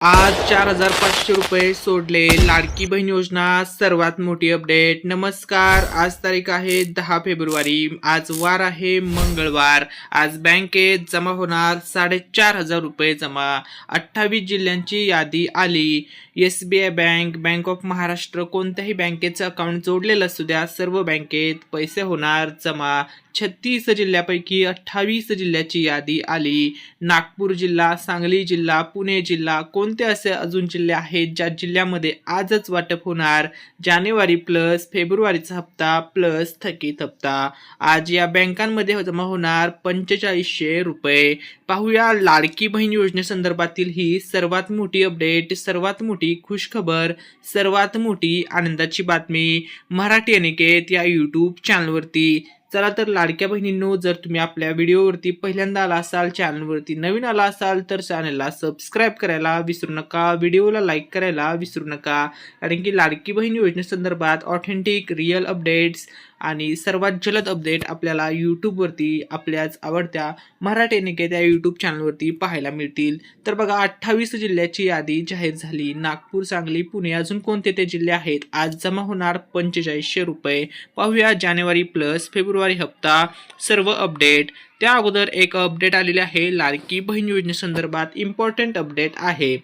आज 4,500 रुपये सोडले. लाडकी बहीण योजना सर्वात मोठी अपडेट. नमस्कार, आज तारीख आहे 10 फेब्रुवारी. आज वार आहे मंगळवार. आज बँकेत जमा होणार 4,500 रुपये जमा. 28 जिल्ह्यांची यादी आली. SBI bank, bank of Maharashtra, कोणत्याही बँकेचं अकाउंट जोडलेलं असू द्या, सर्व बँकेत पैसे होणार जमा. 36 जिल्ह्यापैकी 28 जिल्ह्याची यादी आली. नागपूर जिल्हा, सांगली जिल्हा, पुणे जिल्हा, कोणते असे अजून जिल्हे आहेत ज्या जिल्ह्यामध्ये आजच वाटप होणार. जानेवारी प्लस फेब्रुवारीचा हप्ता प्लस थकीत हप्ता. आज या बँकांमध्ये जमा होणार 4500 रुपये. पाहूया लाडकी बहीण योजनेसंदर्भातील ही सर्वात मोठी अपडेट, सर्वात मोठी खुशखबर, सर्वात मोठी आनंदाची बातमी मराठी अनिकेत या यूट्यूब चॅनलवरती. चला तर लाडक्या बहिणींनो, जर तुम्ही आपल्या व्हिडिओवरती पहिल्यांदा आला असाल, चॅनलवरती नवीन आला असाल तर चॅनलला सबस्क्राईब करायला विसरू नका, व्हिडिओला लाईक करायला विसरू नका. कारण की लाडकी बहीण योजनेसंदर्भात ऑथेंटिक रिअल अपडेट्स आणि सर्वात जलद अपडेट आपल्याला यूट्यूबवरती आपल्याच आवडत्या मराठी अनिकेत या यूट्यूब चॅनलवरती पाहायला मिळतील. तर बघा, 28 जिल्ह्याची यादी जाहीर झाली. नागपूर, सांगली, पुणे, अजून कोणते ते जिल्हे आहेत. आज जमा होणार 4500 रुपये. पाहूया जानेवारी प्लस फेब्रुवारी हप्ता, सर्व अपडेट. त्या अगोदर एक अपडेट आलेली आहे लाडकी बहीण योजनेसंदर्भात, इम्पॉर्टंट अपडेट आहे.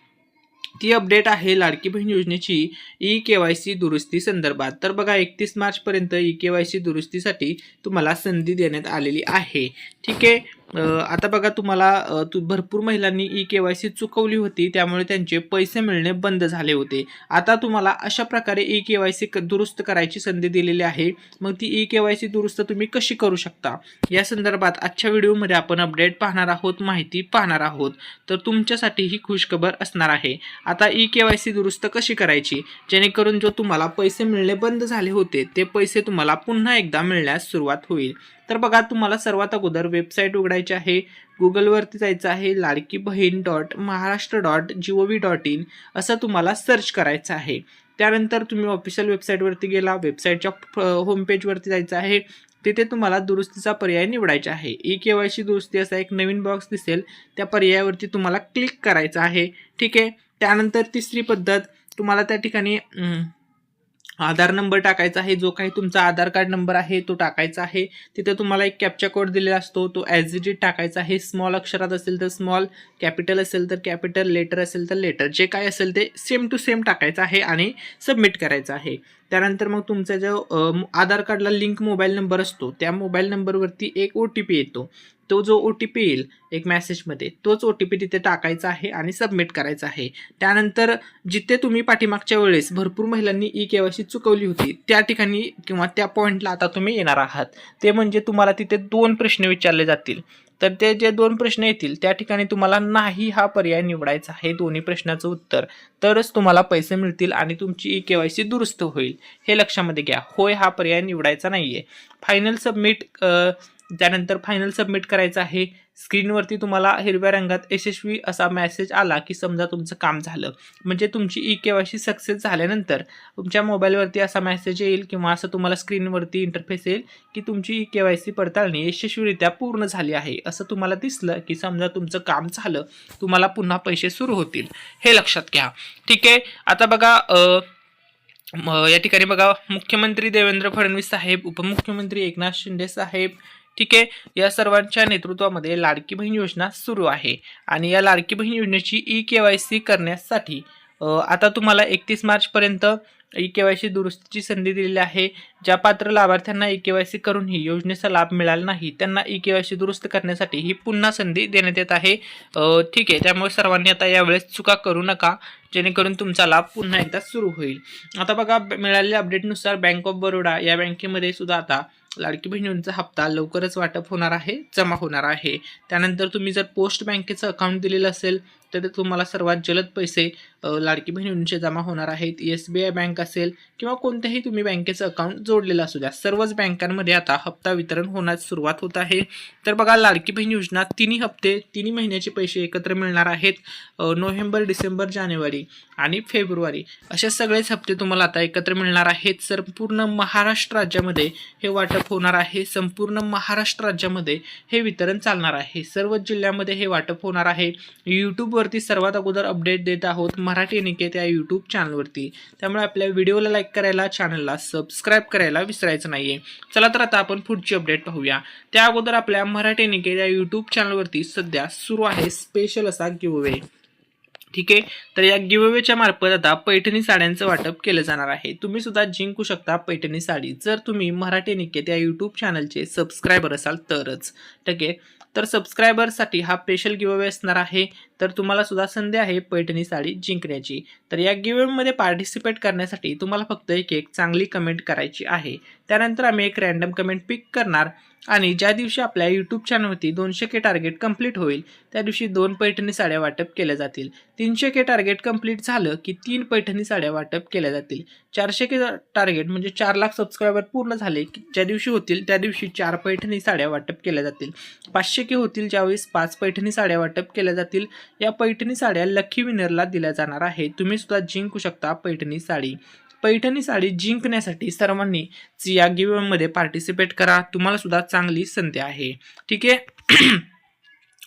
ती अपडेट आहे लाडकी बहीण योजनेची EKYC दुरुस्ती संदर्भात. तर बघा, 31 मार्च पर्यंत EKYC दुरुस्तीसाठी तुम्हाला संधी देण्यात आलेली आहे. ठीक आहे. आता बघा, तुम्हाला भरपूर महिलांनी EKYC चुकवली होती, त्यामुळे त्यांचे पैसे मिळणे बंद झाले होते. आता तुम्हाला अशा प्रकारे EKYC दुरुस्त करायची संधी दिलेली आहे. मग ती EKYC दुरुस्त तुम्ही कशी करू शकता या संदर्भात आजच्या व्हिडिओमध्ये आपण अपडेट पाहणार आहोत, माहिती पाहणार आहोत. तर तुमच्यासाठी ही खुशखबर असणार आहे. आता EKYC दुरुस्त कशी करायची, जेणेकरून जो तुम्हाला पैसे मिळणे बंद झाले होते ते पैसे तुम्हाला पुन्हा एकदा मिळण्यास सुरुवात होईल. तर बघा, तुम्हाला सर्वात अगोदर वेबसाईट उघडायची आहे. गुगलवरती जायचं आहे. लाडकी बहीण .महाराष्ट्र.gov.in असं तुम्हाला सर्च करायचं आहे. त्यानंतर तुम्ही ऑफिशियल वेबसाईटवरती गेला. वेबसाईटच्या होम पेजवरती जायचं आहे. तिथे तुम्हाला दुरुस्तीचा पर्याय निवडायचा आहे. EKYC दुरुस्ती असा एक नवीन बॉक्स दिसेल, त्या पर्यायावरती तुम्हाला क्लिक करायचं आहे. ठीक आहे. त्यानंतर तिसरी पद्धत, तुम्हाला त्या ठिकाणी आधार नंबर टाकायचा आहे. जो काही तुमचा आधार कार्ड नंबर आहे तो टाकायचा आहे. तिथे तुम्हाला एक कॅप्चा कोड दिलेला असतो, तो ॲज इट इज टाकायचा आहे. स्मॉल अक्षरात असेल तर स्मॉल, कॅपिटल असेल तर कॅपिटल, लेटर असेल तर लेटर, जे काय असेल ते सेम टू सेम टाकायचं आहे आणि सबमिट करायचं आहे. त्यानंतर मग तुमचा जो आधार कार्डला लिंक मोबाईल नंबर असतो, त्या मोबाईल नंबरवरती एक OTP येतो. तो जो OTP येईल एक मेसेजमध्ये, तोच OTP तिथे टाकायचा आहे आणि सबमिट करायचा आहे. त्यानंतर जिथे तुम्ही पाठीमागच्या वेळेस भरपूर महिलांनी EKYC चुकवली होती, त्या ठिकाणी किंवा त्या पॉईंटला आता तुम्ही येणार आहात. ते म्हणजे तुम्हाला तिथे 2 प्रश्न विचारले जातील. तर ते जे 2 प्रश्न येतील त्या ठिकाणी तुम्हाला नाही हा पर्याय निवडायचा आहे, दोन्ही प्रश्नाचं उत्तर, तरच तुम्हाला पैसे मिळतील आणि तुमची EKYC दुरुस्त होईल. हे लक्षामध्ये घ्या. होय हा पर्याय निवडायचा नाहीये. फायनल सबमिट, त्यानंतर फायनल सबमिट करायचं आहे. स्क्रीनवरती तुम्हाला हिरव्या रंगात यशस्वी असा मेसेज आला की समजा तुमचं काम झालं, म्हणजे तुमची EKYC सक्सेस झाल्यानंतर तुमच्या मोबाईलवरती असा मेसेज येईल किंवा असं तुम्हाला स्क्रीनवरती इंटरफेस येईल की तुमची EKYC पडताळणी यशस्वीरित्या पूर्ण झाली आहे. असं तुम्हाला दिसलं की समजा तुमचं काम झालं, तुम्हाला पुन्हा पैसे सुरू होतील. हे लक्षात घ्या. ठीक आहे. आता बघा, या ठिकाणी बघा, मुख्यमंत्री देवेंद्र फडणवीस साहेब, उपमुख्यमंत्री एकनाथ शिंदे साहेब, ठीक आहे, या सर्वांच्या नेतृत्वामध्ये लाडकी बहीण योजना सुरू आहे. आणि या लाडकी बहीण योजनेची EKYC करण्यासाठी आता तुम्हाला 31 मार्चपर्यंत EKYC दुरुस्तीची संधी दिलेली आहे. ज्या पात्र लाभार्थ्यांना EKYC करूनही योजनेचा लाभ मिळाला नाही, त्यांना EKYC दुरुस्त करण्यासाठी ही पुन्हा संधी देण्यात येत आहे. ठीक आहे. त्यामुळे सर्वांनी आता यावेळेस चुका करू नका, जेणेकरून तुमचा लाभ पुन्हा एकदा सुरू होईल. आता बघा, मिळालेल्या अपडेटनुसार बँक ऑफ बरोडा या बँकेमध्ये सुद्धा आता लाडकी बहीण योजनेचा हप्ता लवकरच वाटप होणार आहे, जमा होणार आहे. त्यानंतर तुम्ही जर पोस्ट बँकेचं अकाउंट दिलेलं असेल तर तुम्हाला सर्वात जलद पैसे लाडकी बहीण योजनेचे जमा होणार आहेत. SBI बँक असेल किंवा कोणत्याही तुम्ही बँकेचं अकाउंट जोडलेलं असू द्या, सर्वच बँकांमध्ये आता हप्ता वितरण होण्यास सुरुवात होत आहे. तर बघा, लाडकी बहीण योजना 3 हप्ते, 3 महिन्याचे पैसे एकत्र मिळणार आहेत. नोव्हेंबर, डिसेंबर, जानेवारी आणि फेब्रुवारी असे सगळेच हप्ते तुम्हाला आता एकत्र मिळणार आहेत. संपूर्ण महाराष्ट्र राज्यामध्ये हे वाटप होणार आहे. संपूर्ण महाराष्ट्र राज्यामध्ये हे वितरण चालणार आहे. सर्व जिल्ह्यामध्ये हे वाटप होणार आहे. यूट्यूबवर व्हिडिओवरती सर्वात अगोदर अपडेट देत आहोत मराठी निकेत या यूट्यूब चॅनलवरती. त्यामुळे आपल्या व्हिडिओला लाईक करायला, चॅनलला सबस्क्राईब करायला विसरायचं नाहीये. चला तर आता आपण पुढची अपडेट पाहूया. त्या अगोदर आपल्या मराठी निकेत या यूट्यूब चॅनलवरती सध्या सुरू आहे स्पेशल असा गिव्हअवे. ठीक आहे, तर या गिव्हअवेच्या मार्फत आता पैठणी साड्यांचं वाटप केलं जाणार आहे. तुम्ही सुद्धा जिंकू शकता पैठणी साडी जर तुम्ही मराठी निकेत या यूट्यूब चॅनलचे सबस्क्रायबर असाल तरच. ठीक आहे, तर सबस्क्रायबरसाठी हा स्पेशल गिव्हअवे असणार आहे. तर तुम्हाला सुद्धा संधी आहे पैठणी साडी जिंकण्याची. तर या गिव्हअवेमध्ये पार्टिसिपेट करण्यासाठी तुम्हाला फक्त एक चांगली कमेंट करायची आहे. त्यानंतर आम्ही एक रॅन्डम कमेंट पिक करणार आणि ज्या दिवशी आपल्या यूट्यूब चॅनलवरती 200K टार्गेट कंप्लीट होईल त्या दिवशी 2 पैठणी साड्या वाटप केल्या जातील. 300K टार्गेट कंप्लीट झालं की 3 पैठणी साड्या वाटप केल्या जातील. 400K टार्गेट म्हणजे 4 लाख सबस्क्रायबर पूर्ण झाले की ज्या दिवशी होतील त्या दिवशी 4 पैठणी साड्या वाटप केल्या जातील. 500K होतील ज्यावेळेस 5 पैठणी साड्या वाटप केल्या जातील. या पैठणी साड्या लकी विनरला दिल्या जाणार आहे. तुम्ही सुद्धा जिंकू शकता पैठणी साडी. पैठणी साडी जिंकण्यासाठी सर्वांनी या गिव्हअवेमध्ये पार्टिसिपेट करा. तुम्हाला सुद्धा चांगली संधी आहे. ठीक आहे,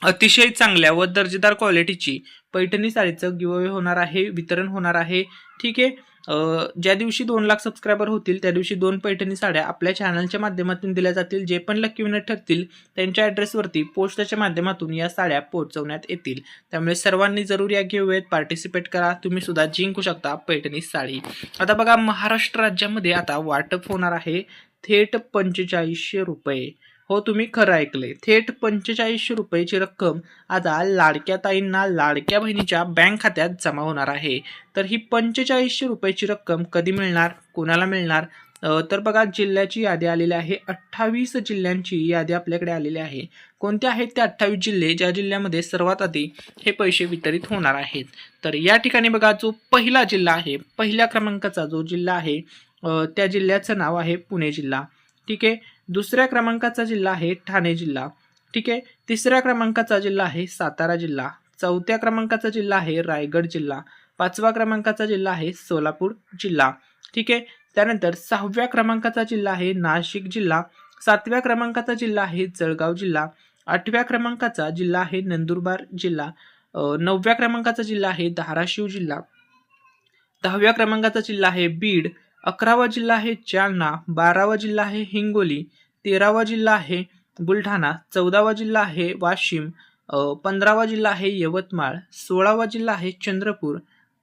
अतिशय चांगल्या व दर्जेदार क्वालिटीची पैठणी साडीचं गिव्हअवे होणार आहे, वितरण होणार आहे. ठीक आहे, ज्या दिवशी 2 लाख सबस्क्रायबर होतील त्या दिवशी 2 पैठणी साड्या आपल्या चॅनलच्या माध्यमातून दिल्या जातील. जे पण लकी विनर ठरतील त्यांच्या ॲड्रेसवरती पोस्टच्या माध्यमातून या साड्या पोहोचवण्यात येतील. त्यामुळे सर्वांनी जरूर या गिव्हअवेत पार्टिसिपेट करा. तुम्ही सुद्धा जिंकू शकता पैठणी साडी. आता बघा, महाराष्ट्र राज्यामध्ये आता वाटप होणार आहे थेट 4500 रुपये. हो, तुम्ही खरं ऐकले, थेट 4500 रुपयाची रक्कम आता लाडक्या ताईंना, लाडक्या बहिणीच्या बँक खात्यात जमा होणार आहे. तर ही 4500 रुपयाची रक्कम कधी मिळणार, कोणाला मिळणार? तर बघा, जिल्ह्याची यादी आलेली आहे. 28 जिल्ह्यांची यादी आपल्याकडे आलेली आहे. कोणते आहेत ते 28 जिल्हे ज्या जिल्ह्यामध्ये सर्वात आधी हे पैसे वितरित होणार आहेत? तर या ठिकाणी बघा, जो पहिला जिल्हा आहे, पहिल्या क्रमांकाचा जो जिल्हा आहे त्या जिल्ह्याचं नाव आहे पुणे जिल्हा. ठीक आहे, दुसऱ्या क्रमांकाचा जिल्हा आहे ठाणे जिल्हा. ठीक आहे, तिसऱ्या क्रमांकाचा जिल्हा आहे सातारा जिल्हा. चौथ्या क्रमांकाचा जिल्हा आहे रायगड जिल्हा. 5व्या क्रमांकाचा जिल्हा आहे सोलापूर जिल्हा. ठीक आहे, त्यानंतर 6व्या क्रमांकाचा जिल्हा आहे नाशिक जिल्हा. 7व्या क्रमांकाचा जिल्हा आहे जळगाव जिल्हा. 8व्या क्रमांकाचा जिल्हा आहे नंदुरबार जिल्हा. 9व्या क्रमांकाचा जिल्हा आहे धाराशिव जिल्हा. 10व्या क्रमांकाचा जिल्हा आहे बीड. 11वा जिल्हा आहे जालना. 12वा जिल्हा आहे हिंगोली. 13वा जिल्हा आहे बुलढाणा. 14वा जिल्हा आहे वाशिम. 15वा जिल्हा आहे यवतमाळ. 16वा जिल्हा आहे चंद्रपूर.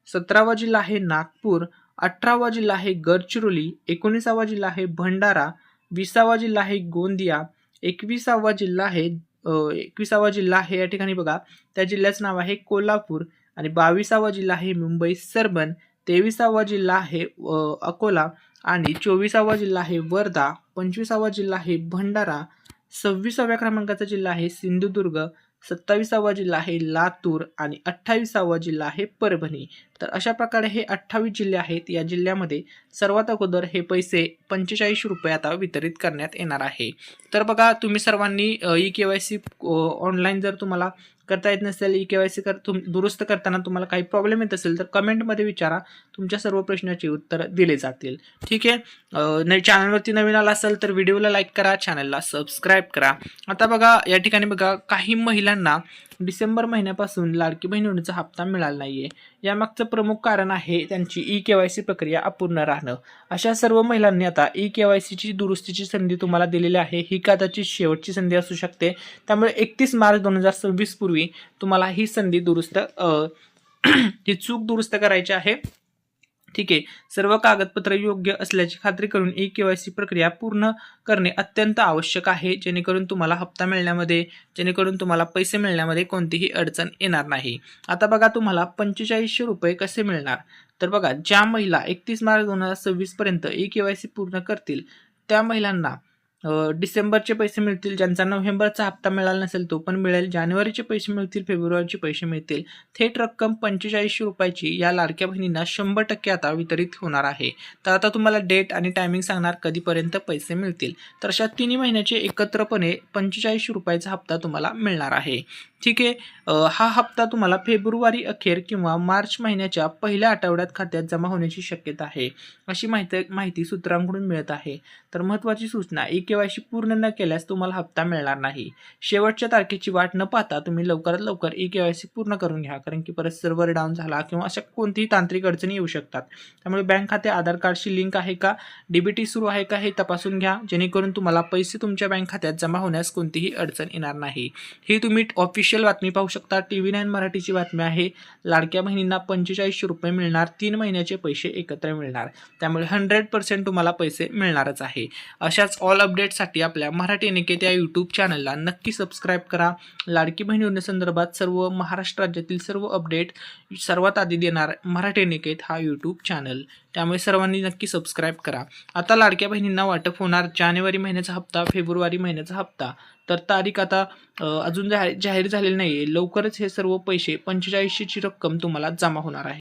17वा जिल्हा आहे नागपूर. 18वा जिल्हा आहे गडचिरोली. 19वा जिल्हा आहे भंडारा. 20वा जिल्हा आहे गोंदिया. 21वा जिल्हा आहे या ठिकाणी बघा, त्या जिल्ह्याचं नाव आहे कोल्हापूर. आणि 22वा जिल्हा आहे मुंबई सरबन. 23वा जिल्हा आहे अकोला. आणि 24वा जिल्हा आहे वर्धा. 25वा जिल्हा आहे भंडारा. 26व्या क्रमांकाचा जिल्हा आहे सिंधुदुर्ग. 27वा जिल्हा आहे लातूर. आणि 28वा जिल्हा आहे परभणी. तर अशा प्रकारे हे 28 जिल्हे आहेत. या जिल्ह्यामध्ये सर्वात अगोदर हे पैसे 45 रुपये आता वितरित करण्यात येणार आहे. तर बघा, तुम्ही सर्वांनी ई-KYC ऑनलाईन जर तुम्हाला करता येत नसेल, ई-KYC दुरुस्त करताना तुम्हाला काही प्रॉब्लेम येत असेल तर कमेंटमध्ये विचारा, तुमच्या सर्व प्रश्नाची उत्तर दिले जातील. ठीक आहे, चॅनलवरती नवीन आला असेल तर व्हिडिओला लाईक करा, चॅनलला सबस्क्राईब करा. आता बघा, या ठिकाणी बघा, काही महिलांना डिसेंबर महिन्यापासून लाडकी बहीण योजनेचा हप्ता मिळाला नाहीये. यामागचं प्रमुख कारण आहे त्यांची ई-KYC प्रक्रिया अपूर्ण राहणं. अशा सर्व महिलांनी आता ई-KYCची दुरुस्तीची संधी तुम्हाला दिलेली आहे. ही कदाचित शेवटची संधी असू शकते. त्यामुळे 31 मार्च 2026 पूर्वी तुम्हाला ही संधी ही चूक दुरुस्त करायची आहे. ठीक आहे, सर्व कागदपत्र योग्य असल्याची खात्री करून ई-KYC प्रक्रिया पूर्ण करणे अत्यंत आवश्यक आहे, जेणेकरून तुम्हाला हप्ता मिळण्यामध्ये, जेणेकरून तुम्हाला पैसे मिळण्यामध्ये कोणतीही अडचण येणार नाही. आता बघा, तुम्हाला 4500 रुपये कसे मिळणार? तर बघा, ज्या महिला 31 मार्च 2026 पर्यंत ई-KYC पूर्ण करतील त्या महिलांना डिसेंबरचे पैसे मिळतील. ज्यांचा नोव्हेंबरचा हप्ता मिळाला नसेल तो पण मिळेल. जानेवारीचे पैसे मिळतील, फेब्रुवारीचे पैसे मिळतील. थेट रक्कम 4500 रुपयाची या लाडक्या बहिणींना 100% आता वितरित होणार आहे. तर आता तुम्हाला डेट आणि टायमिंग सांगणार कधीपर्यंत पैसे मिळतील. तर अशा 3 महिन्याचे एकत्रपणे 4500 रुपयाचा हप्ता तुम्हाला मिळणार आहे. ठीक आहे, हा हप्ता तुम्हाला फेब्रुवारी अखेर किंवा मार्च महिन्याच्या पहिल्या आठवड्यात खात्यात जमा होण्याची शक्यता आहे, अशी माहिती सूत्रांकडून मिळत आहे. तर महत्त्वाची सूचना, ई-के-वाय-सी पूर्ण न केल्यास तुम्हाला हप्ता मिळणार नाही. शेवटच्या तारखेची वाट न पाहता तुम्ही लवकरात लवकर ई-के-वाय-सी पूर्ण करून घ्या, कारण की परत सर्व्हर डाऊन झाला किंवा अशा कोणतीही तांत्रिक अडचणी येऊ शकतात. त्यामुळे बँक खाते आधार कार्डशी लिंक आहे का, डीबीटी सुरू आहे का हे तपासून घ्या, जेणेकरून तुम्हाला पैसे तुमच्या बँक खात्यात जमा होण्यास कोणतीही अडचण येणार नाही. ही तुम्ही ऑफिशियल बातमी पाहू शकता. TV9 मराठीची बातमी आहे. लाडक्या बहिणींना ₹4500 मिळणार, 3 महिन्याचे पैसे एकत्र मिळणार. त्यामुळे 100% तुम्हाला पैसे मिळणारच आहे. अशाच ऑल अपडेटसाठी आपल्या मराठी अनिकेत या यूट्यूब चॅनलला नक्की सबस्क्राईब करा. लाडकी बहीण योजनेसंदर्भात सर्व महाराष्ट्र राज्यातील सर्व अपडेट सर्वात आधी देणार मराठी अनिकेत हा यूट्यूब चॅनल. त्यामुळे सर्वांनी नक्की सबस्क्राईब करा. आता लाडक्या बहिणींना वाटप होणार जानेवारी महिन्याचा हप्ता, फेब्रुवारी महिन्याचा हप्ता. तर तारीख आता अजून जाहीर झालेली नाही आहे. लवकरच हे सर्व पैसे 4500ची रक्कम तुम्हाला जमा होणार आहे.